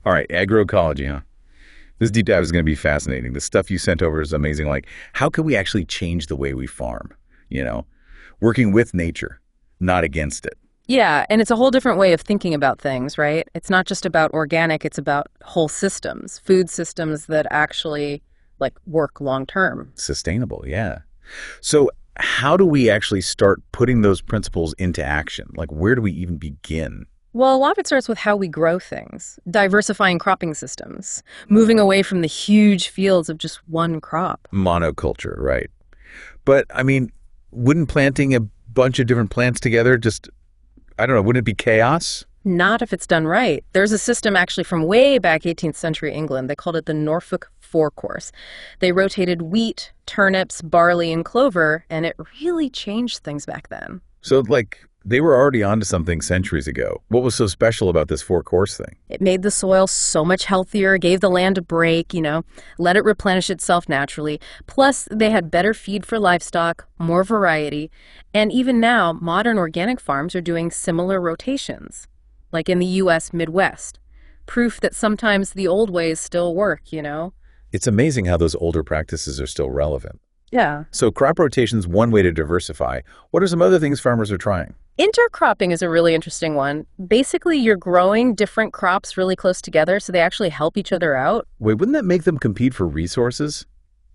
All right, agroecology, huh? This deep dive is going to be fascinating. The stuff you sent over is amazing. Like, how can we actually change the way we farm? You know, working with nature, not against it. Yeah, and it's a whole different way of thinking about things, right? It's not just about organic, it's about whole systems, food systems that actually work long term. Sustainable, yeah. So how do we actually start putting those principles into action? Like, where do we even begin? Well, a lot of it starts with how we grow things, diversifying cropping systems, moving away from the huge fields of just one crop. Monoculture, right. But, I mean, wouldn't planting a bunch of different plants together just, I don't know, wouldn't it be chaos? Not if it's done right. There's a system actually from way back 18th century England. They called it the Norfolk four-course. They rotated wheat, turnips, barley, and clover, and it really changed things back then. So, like, they were already onto something centuries ago. What was so special about this four-course thing? It made the soil so much healthier, gave the land a break, let it replenish itself naturally. Plus, they had better feed for livestock, more variety. And even now, modern organic farms are doing similar rotations, like in the U.S. Midwest. Proof that sometimes the old ways still work. It's amazing how those older practices are still relevant. Yeah. So crop rotation's one way to diversify. What are some other things farmers are trying? Intercropping is a really interesting one. Basically, you're growing different crops really close together so they actually help each other out. Wait, wouldn't that make them compete for resources?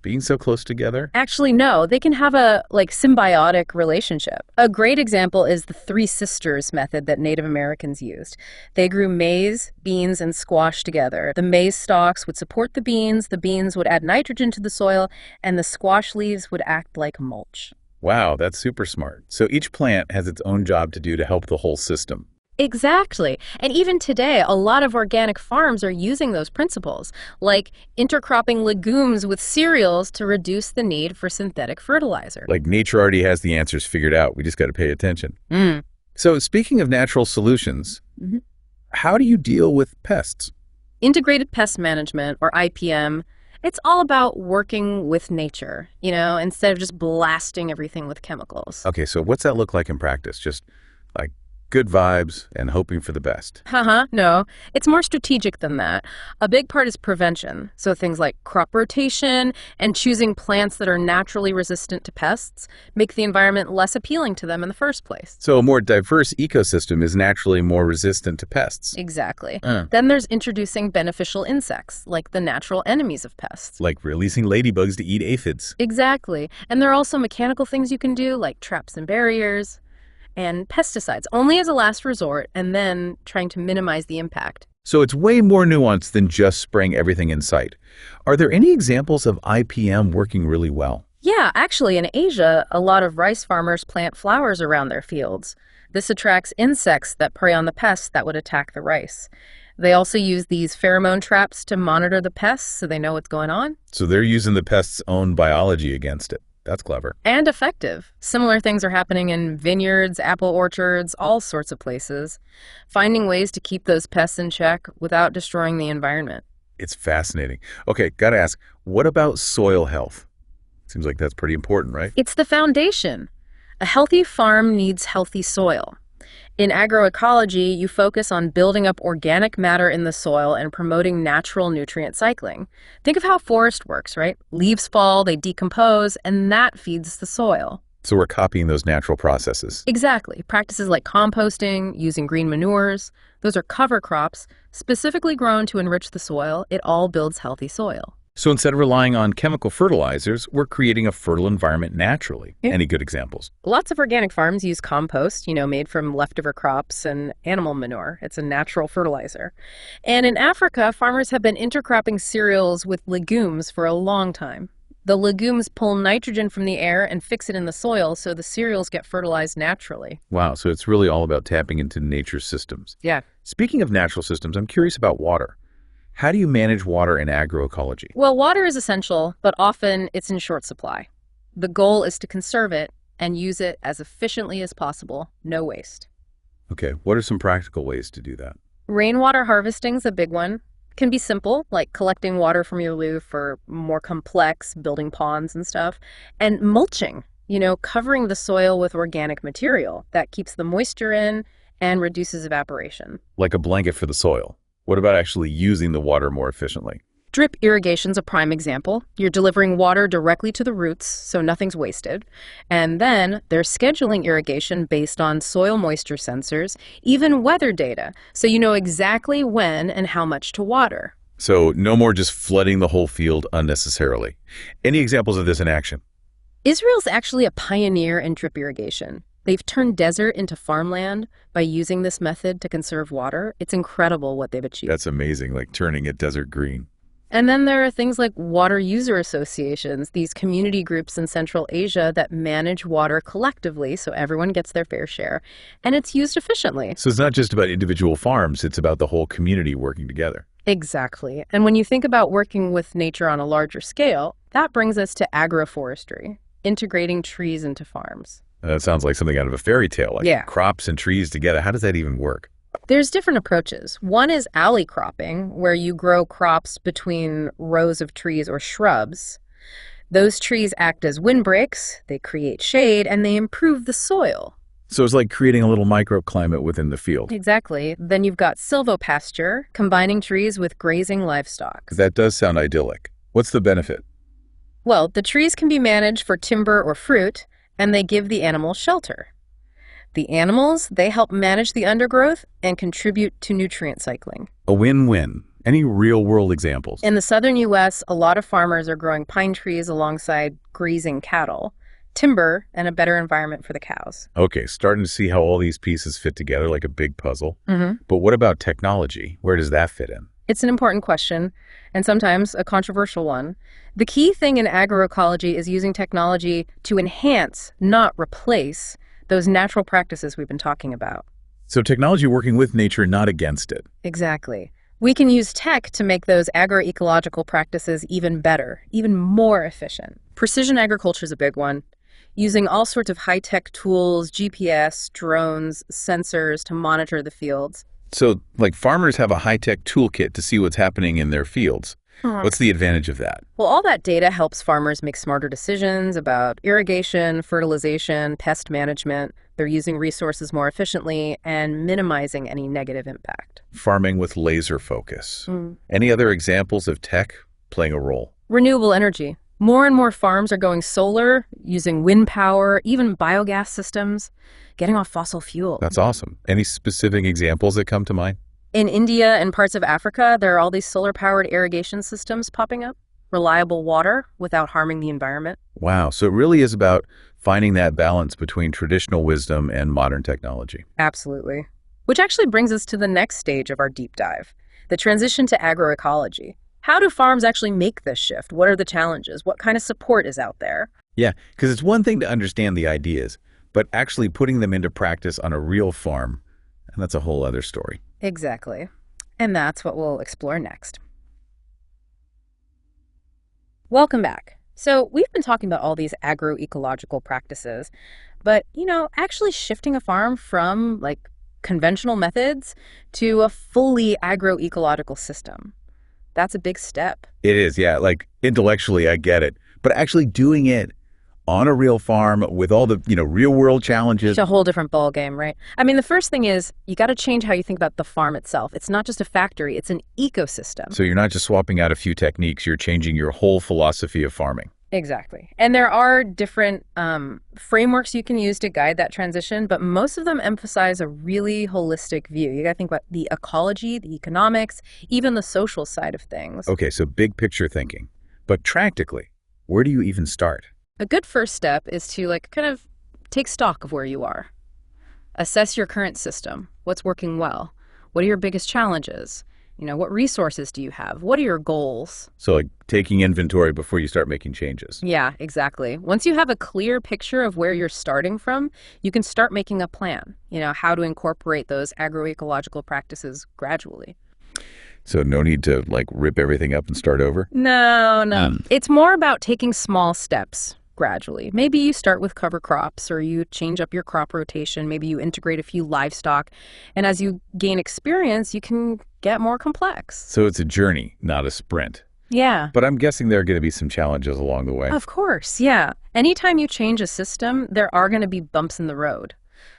Being so close together? Actually, no. They can have a symbiotic relationship. A great example is the Three Sisters method that Native Americans used. They grew maize, beans, and squash together. The maize stalks would support the beans would add nitrogen to the soil, and the squash leaves would act like mulch. Wow, that's super smart. So each plant has its own job to do to help the whole system. Exactly. And even today, a lot of organic farms are using those principles, like intercropping legumes with cereals to reduce the need for synthetic fertilizer. Like nature already has the answers figured out. We just got to pay attention. Mm. So speaking of natural solutions, how do you deal with pests? Integrated pest management, or IPM, it's all about working with nature, instead of just blasting everything with chemicals. Okay, so what's that look like in practice? Just like good vibes and hoping for the best. No, it's more strategic than that. A big part is prevention. So things like crop rotation and choosing plants that are naturally resistant to pests make the environment less appealing to them in the first place. So a more diverse ecosystem is naturally more resistant to pests. Exactly. Then there's introducing beneficial insects, like the natural enemies of pests. Like releasing ladybugs to eat aphids. Exactly. And there are also mechanical things you can do, like traps and barriers, and pesticides, only as a last resort, and then trying to minimize the impact. So it's way more nuanced than just spraying everything in sight. Are there any examples of IPM working really well? Yeah, actually, in Asia, a lot of rice farmers plant flowers around their fields. This attracts insects that prey on the pests that would attack the rice. They also use these pheromone traps to monitor the pests so they know what's going on. So they're using the pest's own biology against it. That's clever. And effective. Similar things are happening in vineyards, apple orchards, all sorts of places. Finding ways to keep those pests in check without destroying the environment. It's fascinating. Okay, gotta ask, what about soil health? Seems like that's pretty important, right? It's the foundation. A healthy farm needs healthy soil. In agroecology, you focus on building up organic matter in the soil and promoting natural nutrient cycling. Think of how forest works, right? Leaves fall, they decompose, and that feeds the soil. So we're copying those natural processes. Exactly. Practices like composting, using green manures, those are cover crops, specifically grown to enrich the soil. It all builds healthy soil. So instead of relying on chemical fertilizers, we're creating a fertile environment naturally. Yeah. Any good examples? Lots of organic farms use compost, made from leftover crops and animal manure. It's a natural fertilizer. And in Africa, farmers have been intercropping cereals with legumes for a long time. The legumes pull nitrogen from the air and fix it in the soil so the cereals get fertilized naturally. Wow, so it's really all about tapping into nature's systems. Yeah. Speaking of natural systems, I'm curious about water. How do you manage water in agroecology? Well, water is essential, but often it's in short supply. The goal is to conserve it and use it as efficiently as possible, no waste. Okay, what are some practical ways to do that? Rainwater harvesting's a big one. Can be simple, like collecting water from your roof, or more complex, building ponds and stuff. And mulching, covering the soil with organic material that keeps the moisture in and reduces evaporation. Like a blanket for the soil. What about actually using the water more efficiently? Drip irrigation's a prime example. You're delivering water directly to the roots, so nothing's wasted. And then there's scheduling irrigation based on soil moisture sensors, even weather data, so you know exactly when and how much to water. So no more just flooding the whole field unnecessarily. Any examples of this in action? Israel's actually a pioneer in drip irrigation. They've turned desert into farmland by using this method to conserve water. It's incredible what they've achieved. That's amazing, like turning it desert green. And then there are things like water user associations, these community groups in Central Asia that manage water collectively so everyone gets their fair share, and it's used efficiently. So it's not just about individual farms, it's about the whole community working together. Exactly. And when you think about working with nature on a larger scale, that brings us to agroforestry, integrating trees into farms. That sounds like something out of a fairy tale, like crops and trees together. How does that even work? There's different approaches. One is alley cropping, where you grow crops between rows of trees or shrubs. Those trees act as windbreaks, they create shade, and they improve the soil. So it's like creating a little microclimate within the field. Exactly. Then you've got silvopasture, combining trees with grazing livestock. That does sound idyllic. What's the benefit? Well, the trees can be managed for timber or fruit, and they give the animals shelter. The animals, they help manage the undergrowth and contribute to nutrient cycling. A win-win. Any real-world examples? In the southern U.S., a lot of farmers are growing pine trees alongside grazing cattle, timber, and a better environment for the cows. Okay, starting to see how all these pieces fit together like a big puzzle. Mm-hmm. But what about technology? Where does that fit in? It's an important question, and sometimes a controversial one. The key thing in agroecology is using technology to enhance, not replace, those natural practices we've been talking about. So technology working with nature, not against it. Exactly. We can use tech to make those agroecological practices even better, even more efficient. Precision agriculture is a big one. Using all sorts of high-tech tools, GPS, drones, sensors to monitor the fields. So, like, farmers have a high-tech toolkit to see what's happening in their fields. What's the advantage of that? Well, all that data helps farmers make smarter decisions about irrigation, fertilization, pest management. They're using resources more efficiently and minimizing any negative impact. Farming with laser focus. Any other examples of tech playing a role? Renewable energy. More and more farms are going solar, using wind power, even biogas systems, getting off fossil fuel. That's awesome. Any specific examples that come to mind? In India and parts of Africa, there are all these solar-powered irrigation systems popping up. Reliable water without harming the environment. Wow. So it really is about finding that balance between traditional wisdom and modern technology. Absolutely. Which actually brings us to the next stage of our deep dive, the transition to agroecology. How do farms actually make this shift? What are the challenges? What kind of support is out there? Yeah, because it's one thing to understand the ideas, but actually putting them into practice on a real farm, and that's a whole other story. Exactly. And that's what we'll explore next. Welcome back. So we've been talking about all these agroecological practices, but, actually shifting a farm from conventional methods to a fully agroecological system. That's a big step. It is, yeah. Like, intellectually, I get it. But actually doing it on a real farm with all the, real-world challenges. It's a whole different ballgame, right? I mean, the first thing is you got to change how you think about the farm itself. It's not just a factory. It's an ecosystem. So you're not just swapping out a few techniques. You're changing your whole philosophy of farming. Exactly. And there are different frameworks you can use to guide that transition, but most of them emphasize a really holistic view. You got to think about the ecology, the economics, even the social side of things. Okay, so big picture thinking. But practically, where do you even start? A good first step is to kind of take stock of where you are. Assess your current system. What's working well? What are your biggest challenges? What resources do you have? What are your goals? So taking inventory before you start making changes. Yeah, exactly. Once you have a clear picture of where you're starting from, you can start making a plan, how to incorporate those agroecological practices gradually. So no need to rip everything up and start over? No. It's more about taking small steps gradually. Maybe you start with cover crops or you change up your crop rotation. Maybe you integrate a few livestock. And as you gain experience, you can get more complex. So it's a journey, not a sprint. Yeah. But I'm guessing there are going to be some challenges along the way. Of course, yeah. Anytime you change a system, there are going to be bumps in the road.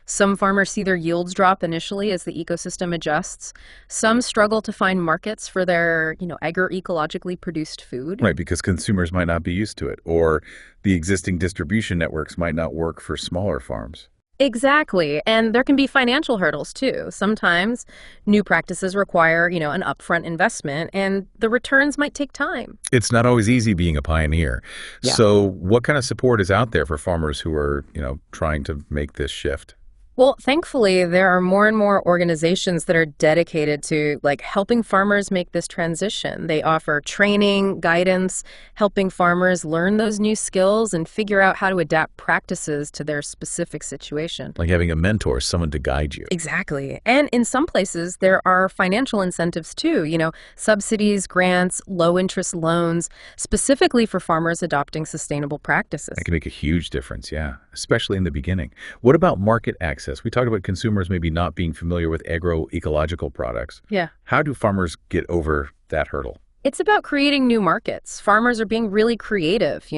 Some farmers see their yields drop initially as the ecosystem adjusts. Some struggle to find markets for their, agroecologically produced food. Right, because consumers might not be used to it, or the existing distribution networks might not work for smaller farms. Exactly. And there can be financial hurdles too. Sometimes new practices require, an upfront investment, and the returns might take time. It's not always easy being a pioneer. Yeah. So what kind of support is out there for farmers who are, trying to make this shift? Well, thankfully, there are more and more organizations that are dedicated to helping farmers make this transition. They offer training, guidance, helping farmers learn those new skills and figure out how to adapt practices to their specific situation. Like having a mentor, someone to guide you. Exactly. And in some places, there are financial incentives too, subsidies, grants, low interest loans, specifically for farmers adopting sustainable practices. That can make a huge difference, yeah, especially in the beginning. What about market access? We talked about consumers maybe not being familiar with agroecological products. Yeah. How do farmers get over that hurdle? It's about creating new markets. Farmers are being really creative,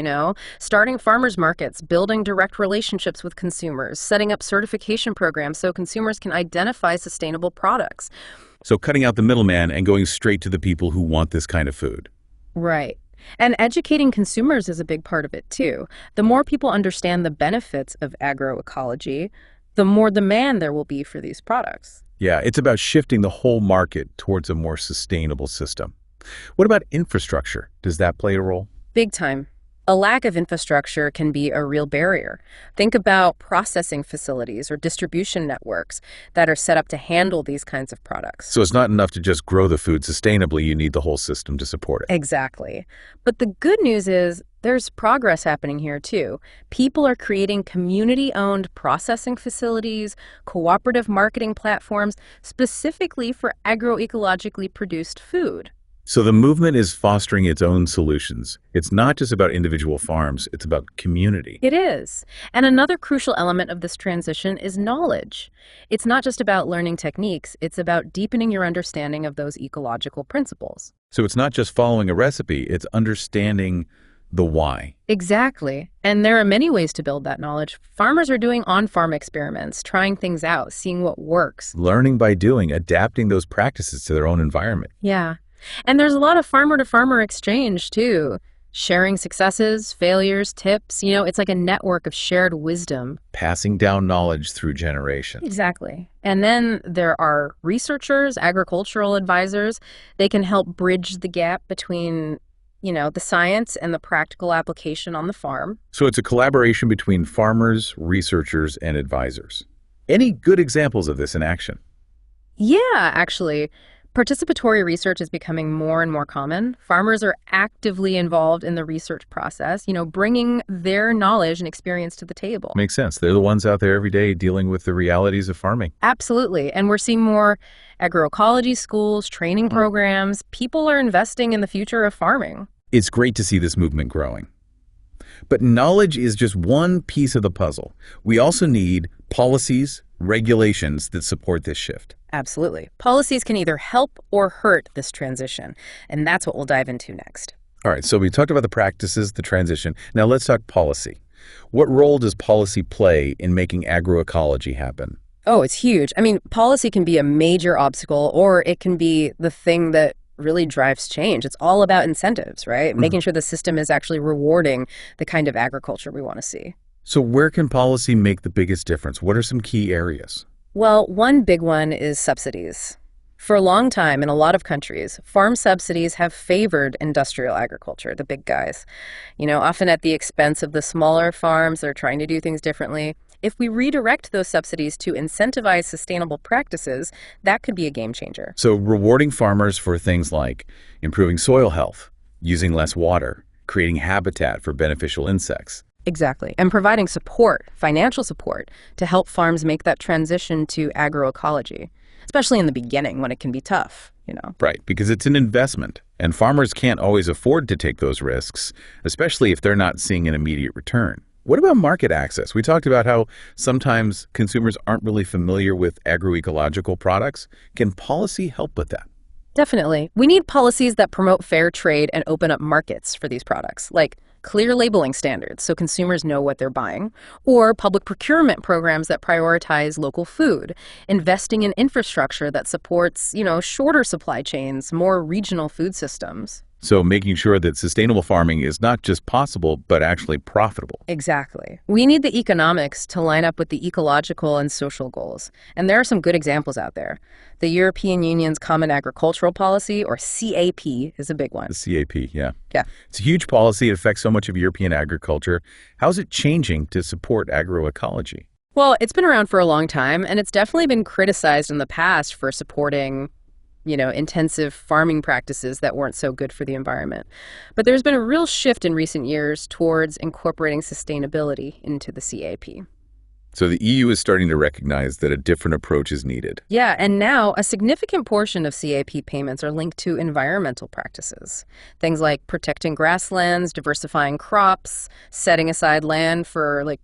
starting farmers markets, building direct relationships with consumers, setting up certification programs so consumers can identify sustainable products. So cutting out the middleman and going straight to the people who want this kind of food. Right. And educating consumers is a big part of it, too. The more people understand the benefits of agroecology, the more demand there will be for these products. Yeah, it's about shifting the whole market towards a more sustainable system. What about infrastructure? Does that play a role? Big time. A lack of infrastructure can be a real barrier. Think about processing facilities or distribution networks that are set up to handle these kinds of products. So it's not enough to just grow the food sustainably, you need the whole system to support it. Exactly. But the good news is there's progress happening here too. People are creating community-owned processing facilities, cooperative marketing platforms, specifically for agroecologically produced food. So the movement is fostering its own solutions. It's not just about individual farms, it's about community. It is. And another crucial element of this transition is knowledge. It's not just about learning techniques, it's about deepening your understanding of those ecological principles. So it's not just following a recipe, it's understanding the why. Exactly. And there are many ways to build that knowledge. Farmers are doing on-farm experiments, trying things out, seeing what works. Learning by doing, adapting those practices to their own environment. Yeah. And there's a lot of farmer-to-farmer exchange, too. Sharing successes, failures, tips. It's like a network of shared wisdom. Passing down knowledge through generations. Exactly. And then there are researchers, agricultural advisors. They can help bridge the gap between, the science and the practical application on the farm. So it's a collaboration between farmers, researchers, and advisors. Any good examples of this in action? Yeah, actually. Participatory research is becoming more and more common. Farmers are actively involved in the research process, bringing their knowledge and experience to the table. Makes sense. They're the ones out there every day dealing with the realities of farming. Absolutely. And we're seeing more agroecology schools, training programs. People are investing in the future of farming. It's great to see this movement growing. But knowledge is just one piece of the puzzle. We also need policies, regulations that support this shift. Absolutely. Policies can either help or hurt this transition, and that's what we'll dive into next. All right, so we talked about the practices, the transition. Now let's talk policy. What role does policy play in making agroecology happen? Oh, it's huge. I mean, policy can be a major obstacle, or it can be the thing that really drives change. It's all about incentives, right? Mm-hmm. Making sure the system is actually rewarding the kind of agriculture we want to see. So where can policy make the biggest difference? What are some key areas? Well, one big one is subsidies. For a long time, in a lot of countries, farm subsidies have favored industrial agriculture, the big guys, often at the expense of the smaller farms that are trying to do things differently. If we redirect those subsidies to incentivize sustainable practices, that could be a game changer. So rewarding farmers for things like improving soil health, using less water, creating habitat for beneficial insects. Exactly. And providing support, financial support, to help farms make that transition to agroecology, especially in the beginning when it can be tough, Right, because it's an investment, and farmers can't always afford to take those risks, especially if they're not seeing an immediate return. What about market access? We talked about how sometimes consumers aren't really familiar with agroecological products. Can policy help with that? Definitely. We need policies that promote fair trade and open up markets for these products, like clear labeling standards so consumers know what they're buying, or public procurement programs that prioritize local food, investing in infrastructure that supports, shorter supply chains, more regional food systems. So making sure that sustainable farming is not just possible, but actually profitable. Exactly. We need the economics to line up with the ecological and social goals. And there are some good examples out there. The European Union's Common Agricultural Policy, or CAP, is a big one. The CAP, yeah. Yeah. It's a huge policy. It affects so much of European agriculture. How is it changing to support agroecology? Well, it's been around for a long time, and it's definitely been criticized in the past for supporting intensive farming practices that weren't so good for the environment. But there's been a real shift in recent years towards incorporating sustainability into the CAP. So the EU is starting to recognize that a different approach is needed. Yeah, and now a significant portion of CAP payments are linked to environmental practices. Things like protecting grasslands, diversifying crops, setting aside land for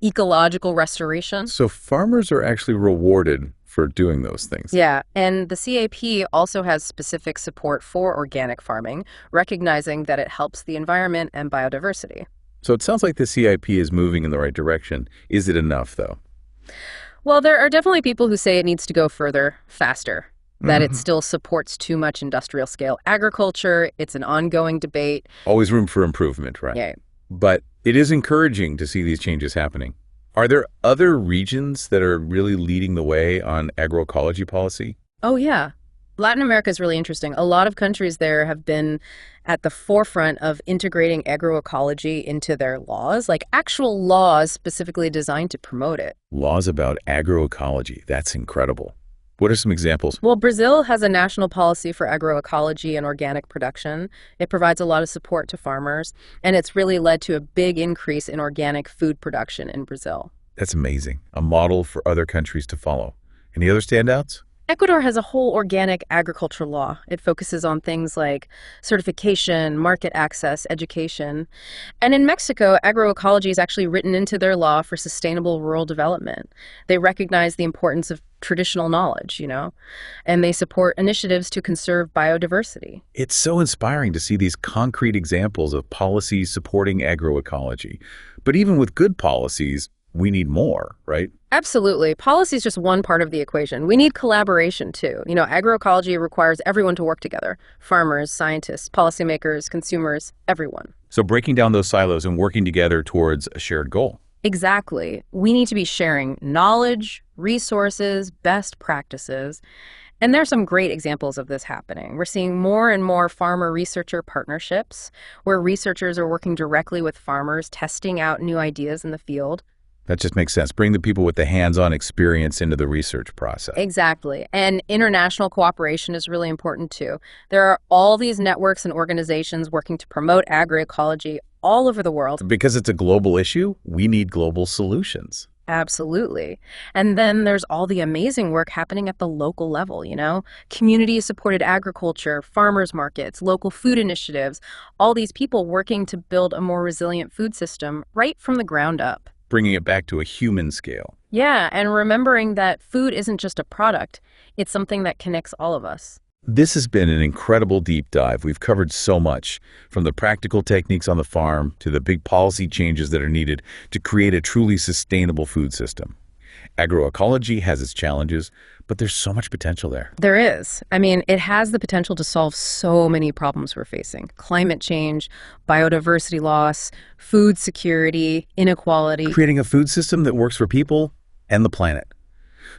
ecological restoration. So farmers are actually rewarded for doing those things. Yeah, and the CAP also has specific support for organic farming, recognizing that it helps the environment and biodiversity. So it sounds like the CIP is moving in the right direction. Is it enough, though? Well, there are definitely people who say it needs to go further, faster, that it still supports too much industrial scale agriculture. It's an ongoing debate. Always room for improvement, right? Yeah. But it is encouraging to see these changes happening. Are there other regions that are really leading the way on agroecology policy? Oh, yeah. Latin America is really interesting. A lot of countries there have been at the forefront of integrating agroecology into their laws, like actual laws specifically designed to promote it. Laws about agroecology. That's incredible. What are some examples? Well, Brazil has a national policy for agroecology and organic production. It provides a lot of support to farmers, and it's really led to a big increase in organic food production in Brazil. That's amazing. A model for other countries to follow. Any other standouts? Ecuador has a whole organic agriculture law. It focuses on things like certification, market access, education. And in Mexico, agroecology is actually written into their law for sustainable rural development. They recognize the importance of traditional knowledge, and they support initiatives to conserve biodiversity. It's so inspiring to see these concrete examples of policies supporting agroecology. But even with good policies, we need more, right? Absolutely. Policy is just one part of the equation. We need collaboration, too. Agroecology requires everyone to work together. Farmers, scientists, policymakers, consumers, everyone. So breaking down those silos and working together towards a shared goal. Exactly. We need to be sharing knowledge, resources, best practices. And there are some great examples of this happening. We're seeing more and more farmer-researcher partnerships where researchers are working directly with farmers, testing out new ideas in the field. That just makes sense. Bring the people with the hands-on experience into the research process. Exactly. And international cooperation is really important, too. There are all these networks and organizations working to promote agroecology all over the world. Because it's a global issue, we need global solutions. Absolutely. And then there's all the amazing work happening at the local level, community-supported agriculture, farmers markets, local food initiatives, all these people working to build a more resilient food system right from the ground up. Bringing it back to a human scale. Yeah, and remembering that food isn't just a product, it's something that connects all of us. This has been an incredible deep dive. We've covered so much, from the practical techniques on the farm to the big policy changes that are needed to create a truly sustainable food system. Agroecology has its challenges, but there's so much potential there. There is. I mean, it has the potential to solve so many problems we're facing. Climate change, biodiversity loss, food security, inequality. Creating a food system that works for people and the planet.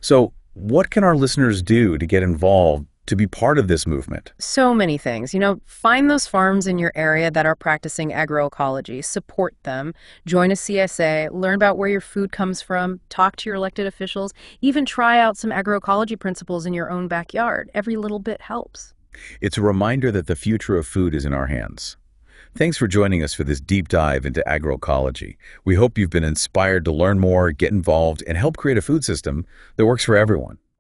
So what can our listeners do to get involved, to be part of this movement? So many things. Find those farms in your area that are practicing agroecology, support them, join a CSA, learn about where your food comes from, talk to your elected officials, even try out some agroecology principles in your own backyard. Every little bit helps. It's a reminder that the future of food is in our hands. Thanks for joining us for this deep dive into agroecology. We hope you've been inspired to learn more, get involved, and help create a food system that works for everyone.